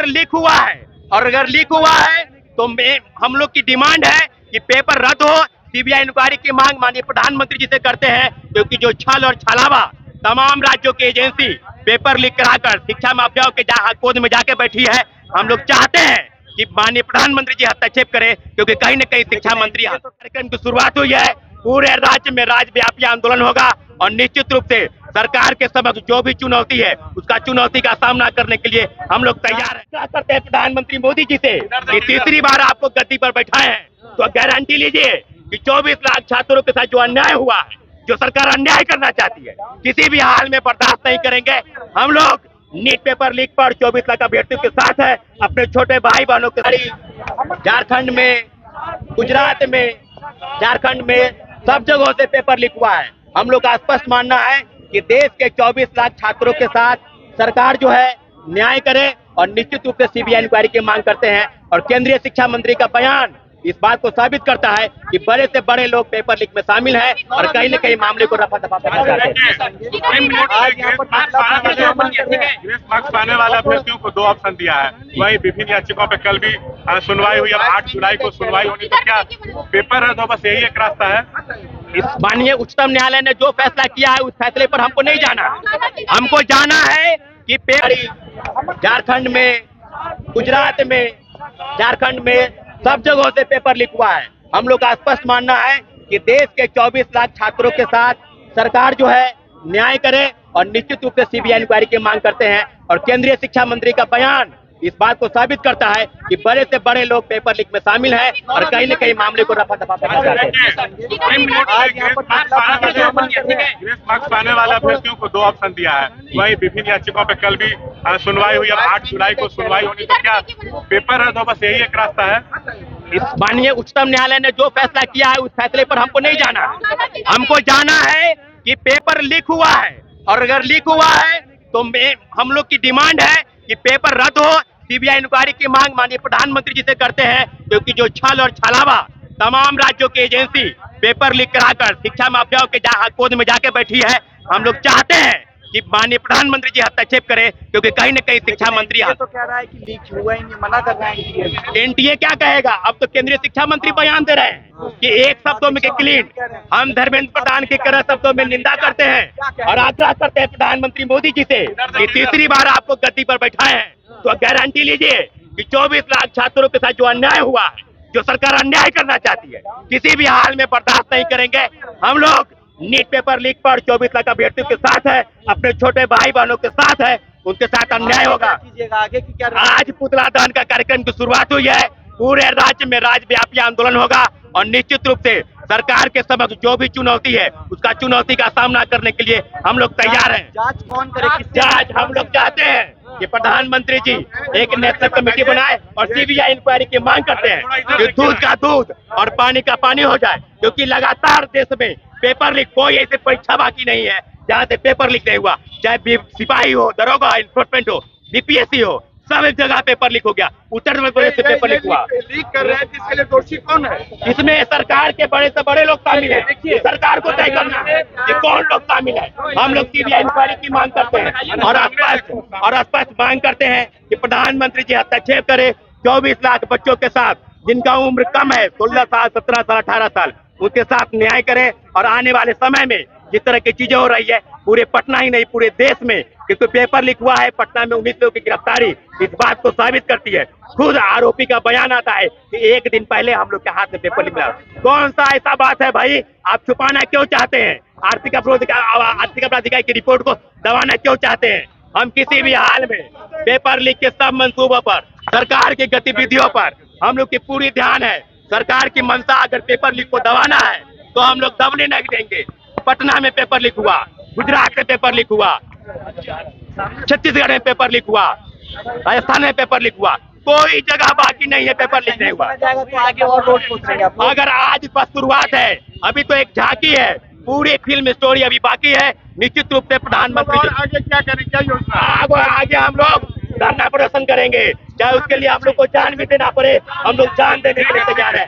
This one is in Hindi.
पेपर लीक हुआ है, और अगर लीक हुआ है तो हम लोग की डिमांड है कि पेपर रद्द हो। सीबीआई इंक्वायरी की मांग माननीय प्रधानमंत्री जी से करते हैं, क्योंकि जो छल और छलावा तमाम राज्यों की एजेंसी पेपर लीक कराकर शिक्षा माफियाओं के गोद में जाके बैठी है, हम लोग चाहते हैं कि माननीय प्रधानमंत्री जी हस्तक्षेप करें, क्योंकि कहीं न कहीं शिक्षा मंत्री कार्यक्रम की शुरुआत हुई है। पूरे राज्य में राज्यव्यापी आंदोलन होगा और निश्चित रूप से सरकार के समक्ष जो भी चुनौती है उसका चुनौती का सामना करने के लिए हम लोग तैयार हैं। क्या करते हैं प्रधानमंत्री मोदी जी से कि तीसरी बार आपको गद्दी पर बैठाए हैं तो गारंटी लीजिए कि 24 लाख छात्रों के साथ जो अन्याय हुआ है, जो सरकार अन्याय करना चाहती है, किसी भी हाल में बर्दाश्त नहीं करेंगे। हम लोग नीट पेपर लीक पर 24 लाख अभ्यर्थियों के साथ है, अपने छोटे भाई बहनों के साथ। झारखंड में, गुजरात में, झारखंड में सब जगहों से पेपर लीक हुआ है। हम लोग का स्पष्ट मानना है कि देश के 24 लाख छात्रों के साथ सरकार जो है न्याय करे, और निश्चित रूप से सीबीआई इंक्वायरी की मांग करते हैं। और केंद्रीय शिक्षा मंत्री का बयान इस बात को साबित करता है कि बड़े से बड़े लोग पेपर लीक में शामिल हैं और कहीं न कहीं मामले को रफा दफा करना चाहते हैं। मार्क्स पाने वाले अभ्यर्थियों को 2 ऑप्शन दिया है। वही विभिन्न याचिकाओं पे कल भी सुनवाई हुई, अब 8 जुलाई को सुनवाई होनी, तो क्या पेपर रद्द हो, बस यही एक रास्ता है? इस माननीय उच्चतम न्यायालय ने जो फैसला किया है उस फैसले पर हमको नहीं जाना। हमको जाना है कि झारखंड में, गुजरात में, झारखंड में सब जगहों से पेपर लीक हुआ है। हम लोग का स्पष्ट मानना है कि देश के 24 लाख छात्रों के साथ सरकार जो है न्याय करे, और निश्चित रूप से सीबीआई इंक्वायरी की मांग करते हैं। और केंद्रीय शिक्षा मंत्री का बयान इस बात को साबित करता है कि बड़े से बड़े लोग पेपर लीक में शामिल हैं और कहीं न कहीं मामले को रफा दफा करना चाहते हैं। मार्क्स पाने वाले अभ्यर्थियों को 2 ऑप्शन दिया है। वही विभिन्न याचिकाओं पे कल भी सुनवाई हुई, अब 8 जुलाई को सुनवाई होनी, तो क्या पेपर रद्द हो, बस यही एक रास्ता है? इस माननीय उच्चतम न्यायालय ने जो फैसला किया है उस फैसले पर हमको नहीं जाना। हमको जाना है कि पेपर लीक हुआ है, और अगर लीक हुआ है तो हम लोग की डिमांड है कि पेपर रद्द हो। सीबीआई इंक्वायरी की मांग माननीय प्रधानमंत्री जी से करते हैं, क्योंकि जो छल और छलावा तमाम राज्यों की एजेंसी पेपर लीक कराकर शिक्षा माफियाओं के गोद में जाके बैठी है, हम लोग चाहते हैं कि माननीय प्रधानमंत्री जी हस्तक्षेप करें, क्योंकि कहीं न कहीं शिक्षा मंत्री तो कह रहा है कि लीक हुआ ही नहीं, मना कर रहा है। एनटीए क्या कहेगा? अब तो केंद्रीय शिक्षा मंत्री बयान दे रहे हैं कि एक शब्दों में क्लीन। हम धर्मेंद्र प्रधान की कड़ा शब्दों में निंदा करते हैं और आग्रह करते हैं प्रधानमंत्री मोदी जी से कि तीसरी बार आपको गद्दी पर बैठाए हैं तो गारंटी लीजिए कि 24 लाख छात्रों के साथ जो अन्याय हुआ है, जो सरकार अन्याय करना चाहती है, किसी भी हाल में बर्दाश्त नहीं करेंगे। हम लोग नीट पेपर लीक पर 24 लाख अभ्यर्थियों के साथ है, अपने छोटे भाई बहनों के साथ है, उनके साथ अन्याय होगा। आगे की क्या? आज पुतला दहन का कार्यक्रम की शुरुआत हुई है। पूरे राज्य में राज्यव्यापी आंदोलन होगा और निश्चित रूप से सरकार के समक्ष जो भी चुनौती है उसका चुनौती का सामना करने के लिए हम लोग तैयार हैं। जांच कौन करे? जांच हम लोग चाहते हैं कि प्रधानमंत्री जी एक नेशनल कमेटी बनाए और सीबीआई इंक्वायरी की मांग करते हैं कि दूध का दूध और पानी का पानी हो जाए, क्योंकि लगातार देश में पेपर लीक, कोई ऐसी परीक्षा बाकी नहीं है जहाँ से पेपर लीक नहीं हुआ। चाहे सिपाही हो, दरोगा, इन्फोर्समेंट हो, बीपीएससी हो, सब एक जगह पेपर लीक हो गया। उत्तर प्रदेश से पेपर लीक हुआ। लीक कर रहे हैं, इसके लिए दोषी कौन है? इसमें सरकार के बड़े से बड़े लोग शामिल हैं। सरकार को तय करना है कि कौन लोग शामिल है। हम लोग सीबीआई इंक्वायरी की मांग करते हैं और स्पष्ट मांग करते हैं कि प्रधानमंत्री जी हस्तक्षेप करें। 24 लाख बच्चों के साथ जिनका उम्र कम है, 16 साल, 17 साल, 18 साल, उसके साथ न्याय करें। और आने वाले समय में जिस तरह की चीजें हो रही है पूरे पटना ही नहीं पूरे देश में, क्योंकि पेपर लीक हुआ है, पटना में 19 लोगों की गिरफ्तारी इस बात को साबित करती है। खुद आरोपी का बयान आता है कि एक दिन पहले हम लोग के हाथ में पेपर लीक मिला। कौन सा ऐसा बात है भाई? आप छुपाना क्यों चाहते हैं? आर्थिक अपराधिकारी की रिपोर्ट को दबाना क्यों चाहते हैं? हम किसी भी हाल में पेपर लीक के सब मंसूबों पर, सरकार की गतिविधियों पर हम लोग की पूरी ध्यान है। सरकार की मंशा अगर पेपर लीक को दबाना है तो हम लोग दबने नहीं देंगे। पटना में पेपर लीक हुआ, गुजरात में पेपर लीक हुआ, छत्तीसगढ़ में पेपर लीक हुआ, राजस्थान में पेपर लीक हुआ, कोई जगह बाकी नहीं है पेपर लीक नहीं हुआ। तो आगे और रोड पूछेंगे। अगर आज बस शुरुआत है, अभी तो एक झांकी है, पूरी फिल्म स्टोरी अभी बाकी है। निश्चित रूप से प्रधानमंत्री आगे क्या करें, क्या योजना? आगे हम लोग धरना प्रदर्शन करेंगे, चाहे उसके लिए हम लोग को जान भी देना पड़े, हम लोग जान देने के लिए तैयार है।